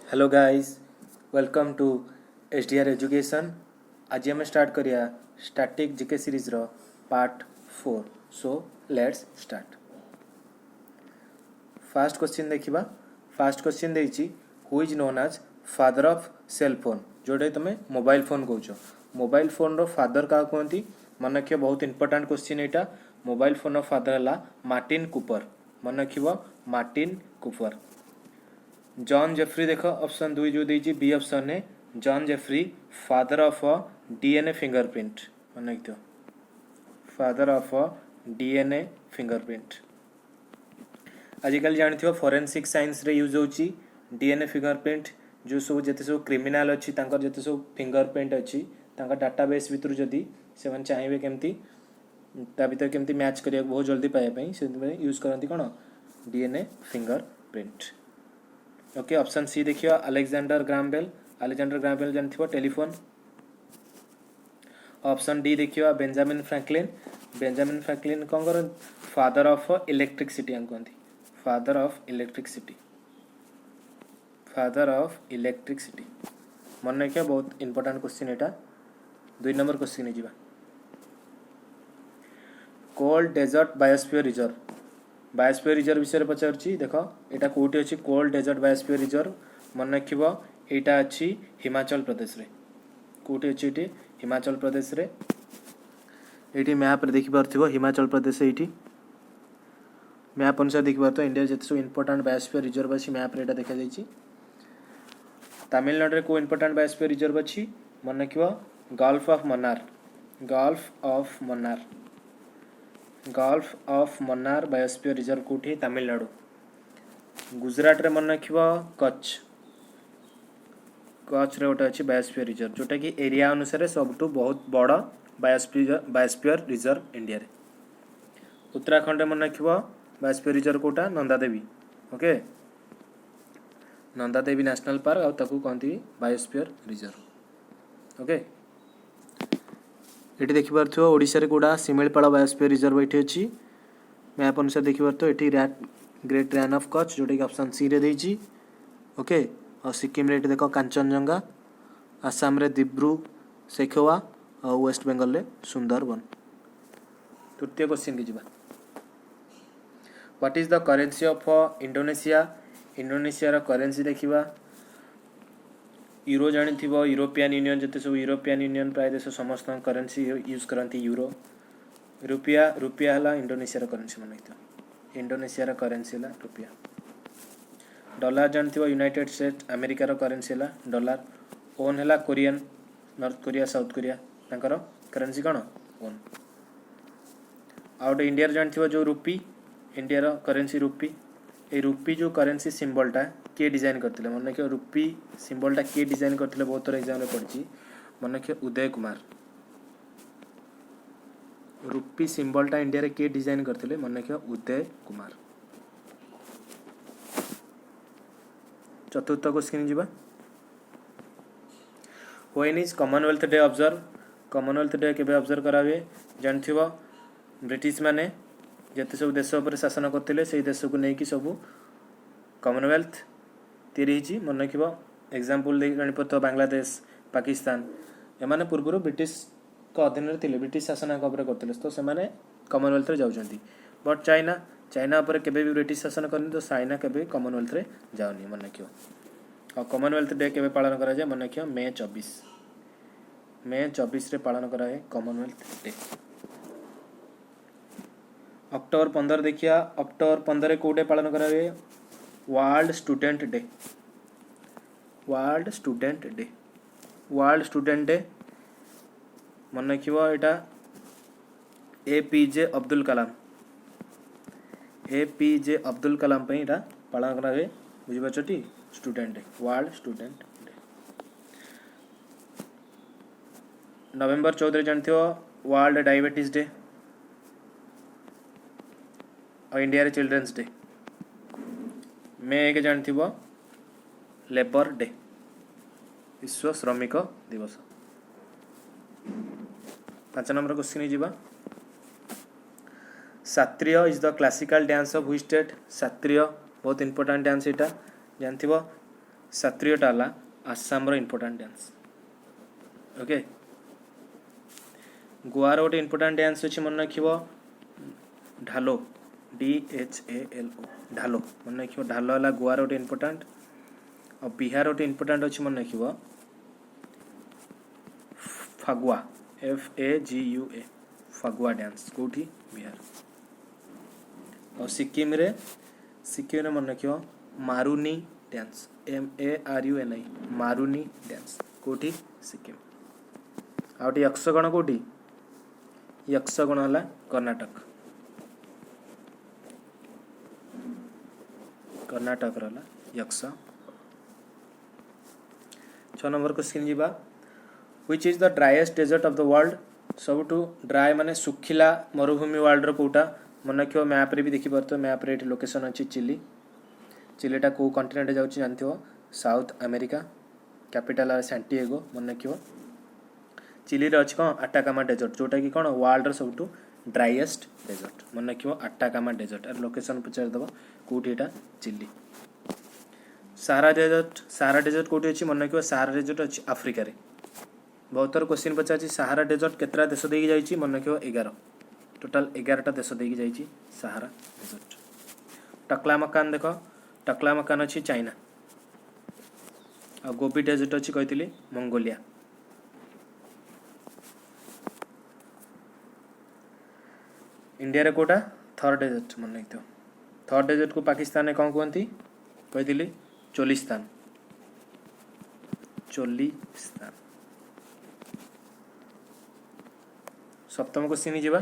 Hello guys, welcome to HDR education. आज आम start करिया स्टैटिक जीके सीरीज रो part 4। So let's start. First question देखिबा। First question देइछि who is known as father of cell phone, जोडे तमे mobile phone कहउछो। Mobile phone रो फादर का कहंती मन रखियो, बहुत इंपोर्टेंट क्वेश्चन एटा। मोबाइल फोन रो फादर हला मार्टिन कूपर। मन रखियो मार्टिन कूपर। जॉन जेफ्री देख ऑप्शन 2 जो देइछि बी ऑप्शन है John Jeffrey father of a DNA fingerprint. मन रखियो father of a DNA fingerprint. आजिकल जानथियो फोरेंसिक साइंस रे यूज होची डीएनए फिंगरप्रिंट। जो सब जते सब क्रिमिनल अछि तांकर जते सब फिंगरप्रिंट अछि तांका डाटाबेस भितर जदी सेवन चाहिबे केमती ता भितर केमती मैच करिया बहुत जल्दी पाए पई से यूज करंती कोन DNA fingerprint. Okay, option C देखियो Alexander Graham Bell. Alexander Graham Bell जानथिबो टेलीफोन। ऑप्शन डी देखियो बेंजामिन फ्रैंकलिन। बेंजामिन फ्रैंकलिन कौन कर फादर ऑफ इलेक्ट्रिसिटी कहते father of electricity. Father of electricity मन रखिया, बहुत इंपोर्टेंट क्वेश्चन एटा। 2 नंबर क्वेश्चन जीवा। Cold desert biosphere reserve. Biosphere reserve विषय पचारछि देख एटा कोठी अछि कोल्ड डेजर्ट बायोस्फीयर रिजर्व। मन रखिबो एटा अछि हिमाचल प्रदेश रे। कोठी अछि एटी हिमाचल प्रदेश रे। एटी मैप रे देखि पारथिबो हिमाचल प्रदेश एटी मैप अनुसार देखि पारतो इंडिया जते सब इंपोर्टेंट बायोस्फीयर रिजर्व अछि मैप रे एटा देखा जाइछि। तमिलनाडु रे को इंपोर्टेंट बायोस्फीयर रिजर्व अछि मन रखिबो gulf of Mannar. Gulf of Mannar. Gulf of Mannar biosphere reserve कोठी तमिलनाडु। गुजरात रे मन रखिबो कच्छ। कच्छ रे ओटा अछि बायोस्फीयर रिजर्व जोटा कि एरिया अनुसार सबटू बहुत बड़ बायोस्फीयर रिजर्व इंडिया रे। उत्तराखंड रे मन रखिबो biosphere reserve Kota Nanda Devi. Okay, Nanda Devi national park आ ताकू कहंती बायोस्फीयर रिजर्व। ओके, एटी देखि पारथिबो ओडिसा रे कोडा सिमिलपाଳ बायोस्फीयर रिजर्व एठी अछि। मैप अनुसार देखि पारतो एठी ग्रेट रैन ऑफ कच्छ जोटा कि ऑप्शन सी रे देइछि। ओके, और सिक्किम रे देखो कांचनजंगा। आसाम रे दिब्रू सेखोवा और वेस्ट बंगाल रे सुंदरबन। तृतीय क्वेश्चन के जिबा। What is the currency of Indonesia. Indonesia रो करेंसी देखिबा यूरो जानिथिबो। यूरोपियन यूनियन जते सब यूरोपियन यूनियन प्राय देश समस्त करेंसी यूज करंती यूरो। रुपया हला इंडोनेशिया रो करेंसी मन रखितो। इंडोनेशिया रो करेंसी हला रुपया। डॉलर जानथिबो यूनाइटेड स्टेट अमेरिका रो करेंसी हला डॉलर। ओन हला Korean, north Korea south Korea तांकर करेंसी कोन ओन। आउट इंडिया जानथिबो जो रुपी, इंडिया रो करेंसी रुपी। ए रुपी जो करेंसी सिंबल टा के डिजाइन करथिले मन रखियो। रुपी सिंबल टा के डिजाइन करथिले बहुत थोड़ा एग्जाम रे पढ़छि मन रखियो उदय कुमार। रुपी सिंबल टा इंडिया रे के डिजाइन करथिले मन रखियो उदय कुमार। चतुर्थ क्वेश्चन जीवा। When is Commonwealth day observe. Commonwealth day केबे ऑब्जर्व करावे जानथिबो ब्रिटिश माने जते सब देश ऊपर शासन करथिले सेही देश को नेकी सब कॉमनवेल्थ तिरिछि मन रखिबो। एग्जांपल दे गणपत बांग्लादेश पाकिस्तान एमाने पूर्वरु ब्रिटिश को अधीन रे थिले, ब्रिटिश शासन ऊपर करथिले तो से माने कॉमनवेल्थ रे जाउछंती। बट चाइना ऊपर केबे भी ब्रिटिश शासन करनी तो चाइना केबे कॉमनवेल्थ रे जाउनी मन रखियो। और कॉमनवेल्थ डे केबे पालन करा जाय मन रखियो मई 24 रे पालन करा है कॉमनवेल्थ डे। अक्टोबर 15 देखिया। अक्टोबर 15 रे कोडे पालन करा है world student day. World student day. World student day मन रखिबो एटा एपीजे अब्दुल कलाम। एपीजे अब्दुल कलाम पे एटा पालन करा है बुझि पाछटी student day world student day. नवंबर 14 जानथियो वर्ल्ड डायबिटीज डे और इंडिया रे चिल्ड्रंस डे। मे 1 जानथिबो लेबर डे विश्व श्रमिक दिवस। 5 नंबर क्वेश्चन जीवा। Sattriya is the classical dance of which state. Sattriya बहुत इंपोर्टेंट डांस एटा जानथिबो सात्रियटा हला आसाम रो इम्पोर्टेंट डांस। ओके गोवार गोटे इम्पोर्टेंट डांस अच्छी मन रखिबो ढालो DHALO ढालो मन रखिबो ढालो हला गोवार गोटे इम्पोर्टेंट और बिहार गोटे इम्पोर्टेंट अच्छी मन रखिबो फागुआ FAGUA फागुआ डांस कोठी बिहार। और सिक्किम रे मन रखिबो Maruni dance MARUNI Maruni dance कोठी सिक्किम। आउट यक्षगण कोठी यक्षगण हला कर्नाटक रहा यक्ष। 6 नंबर क्वेश्चन जीवा which is the driest desert of the world सबुठु ड्राई माने सुखिला मरुभूमि वर्ल्ड रो कोटा मन रखियो मैप रे भी देखि परतो मैप रे लोकेशन अछि चिलीटा को कंटिनेंट जाउछि जानथियो साउथ अमेरिका कैपिटल है सैंटिएगो मन रखियो चिली रे अछि कोन अटाकामा डेजर्ट जोटा कि कोन वर्ल्ड रो सबुठु ड्राइएस्ट डेजर्ट मन रखियो अटाकामा डेजर्ट आर लोकेशन पचार दबो कोठी एटा चिली। सहारा डेजर्ट कोठी अछि मन रखियो सहारा डेजर्ट अछि अफ्रीका रे। बहुत क्वेश्चन पचार सहारा डेजर्ट केतरा देश देकी जाइछि मन रखियो 11 टोटल 11टा देश देकी जाइछि सहारा डेजर्ट। टकला मकान देखो टकला मकान अछि चाइना आ गोबी डेजर्ट अछि कहितली मंगोलिया। इंडिया रे कोटा थर डेजर्ट मन रखियो थर डेजर्ट को पाकिस्तान में कौन कहती कही चोलिस्तान सप्तम क्वेश्चन जीवा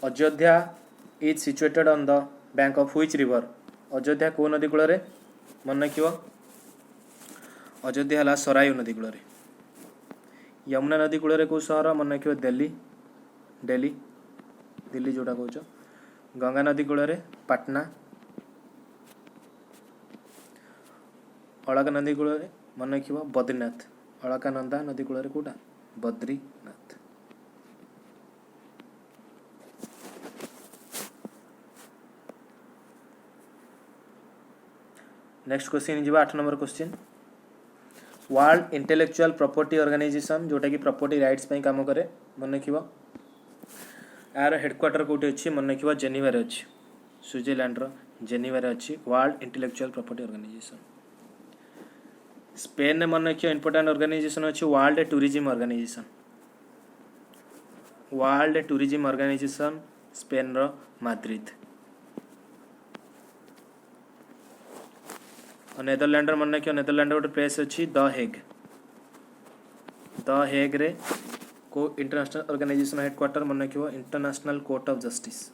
Ayodhya is situated on the bank of which river Ayodhya को नदी कूल मन रखियो अयोध्या हला सरायू नदी कूल यमुना नदी कूल को सहर मन रखियो दिल्ली जोटा कौच गंगा नदी कूल पाटना अलका नदी कूल मन रखियो बद्रीनाथ अलकानंदा नदी कूल कोटा बद्रीनाथ। नेक्स्ट क्वेश्चन जीवा 8 number question World Intellectual Property Organization जोटा कि प्रॉपर्टी राइट्स पे काम करे मन रखियो यार हेडक्वार्टर कोठी अछि मन रखियो जेनेवा रे अछि स्विट्जरलैंड रो जेनेवा रे अछि World Intellectual Property Organization. Spain मन रखियो इंपोर्टेंट ऑर्गेनाइजेशन अछि वर्ल्ड टूरिज्म ऑर्गेनाइजेशन स्पेन रो माद्रिद। और नेदरलैंड मन रखियो नेदरलैंड गोटे प्लेस अछि द हेग रे को इंटरनेशनल ऑर्गेनाइजेशन हेडक्वार्टर मन रखियो International Court of Justice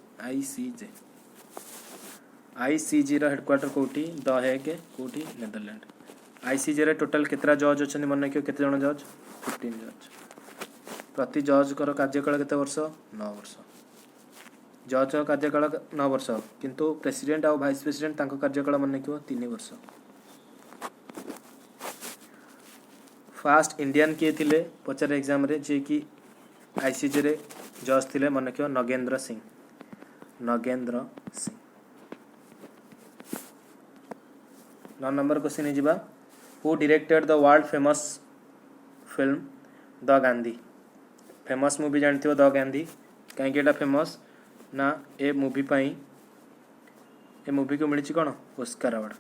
ICJ रो हेडक्वार्टर कोठी द हेग कोठी नेदरलैंड। ICJ रे टोटल केतरा जज अछन मन रखियो केते जण जज 15 जज प्रति जज कर कार्यकाल केते वर्ष 9 वर्ष जज कार्यकाल 9 वर्ष किंतु प्रेसिडेंट और वाइस प्रेसिडेंट तांको कार्यकाल मन रखियो 3 वर्ष। फास्ट इंडियन किए थिले पचार एग्जाम रे जे कि ICJ रे जज थिले मन रखियो नगेंद्र सिंह। 9 नंबर क्वेश्चन जीवा who directed the world famous film the Gandhi famous movie जानथियो द गांधी कहीं एटा फेमस ना ए मूवी को मिली कौन ऑस्कर अवार्ड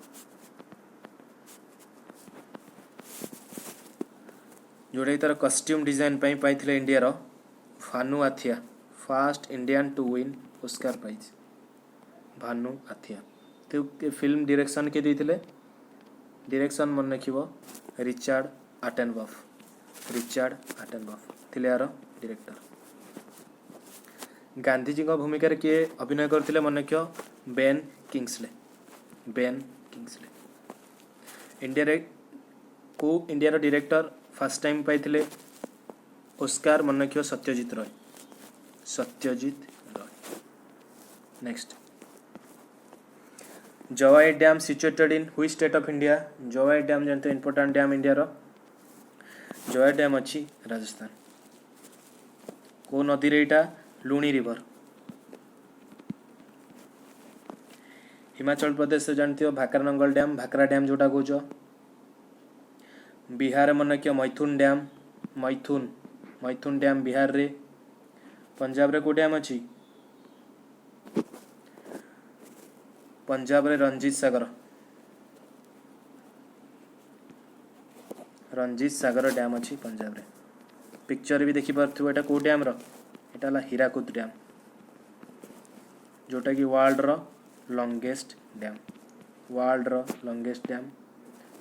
जोड़े तार कॉस्ट्यूम डिजाइन पाई इंडिया रो Bhanu Athaiya first Indian to win Oscar prize Bhanu Athaiya. तो फिल्म डायरेक्शन के देथिले डायरेक्शन मन रखिबो रिचर्ड आटेनबफ थिले यार डायरेक्टर। गांधीजी भूमिका रे किए अभिनय करथिले मन रखियो बेन किंग्सले इंडिया रे को इंडिया रो डायरेक्टर फर्स्ट टाइम पाइथिले ऑस्कर मन रखियो Satyajit Roy. Next Jawai dam situated in which state of India Jawai dam जानते इंपोर्टेंट डैम इंडिया रो जवाई डैम अच्छी राजस्थान को नदी रे इटा लुणी रिवर। हिमाचल प्रदेश जानते हो भाकरनंगल डैम भाकरा डैम जोटा कौच बिहार मन किया मैथुन डैम मैथुन डैम बिहार रे पंजाब रे को डैम अच्छी पंजाब रे रंजीत सागर डैम अच्छी पंजाब रे पिक्चर भी देखि पारथु एटा को डैम रो एटा ला हीराकुद डैम जोटा कि वर्ल्ड रो लॉन्गेस्ट डैम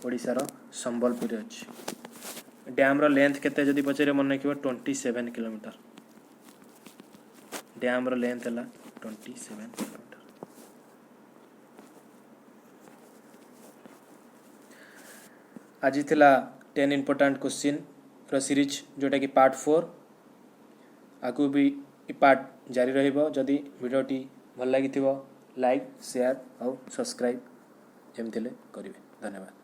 ओडिशा रो संबलपुर अच्छी डैम रो लेंथ केते जदि पचारे मन रखिबो 27 किलोमीटर डैम रो लेंथ है 27 किलोमीटर। आज थिला 10 इंपोर्टेंट क्वेश्चन रो सीरीज जोटा कि पार्ट 4 आगु भी पार्ट जारी रहिबो जदि वीडियोटी भल लागिथिबो लाइक शेयर और सब्सक्राइब जमतिले करिवे। धन्यवाद।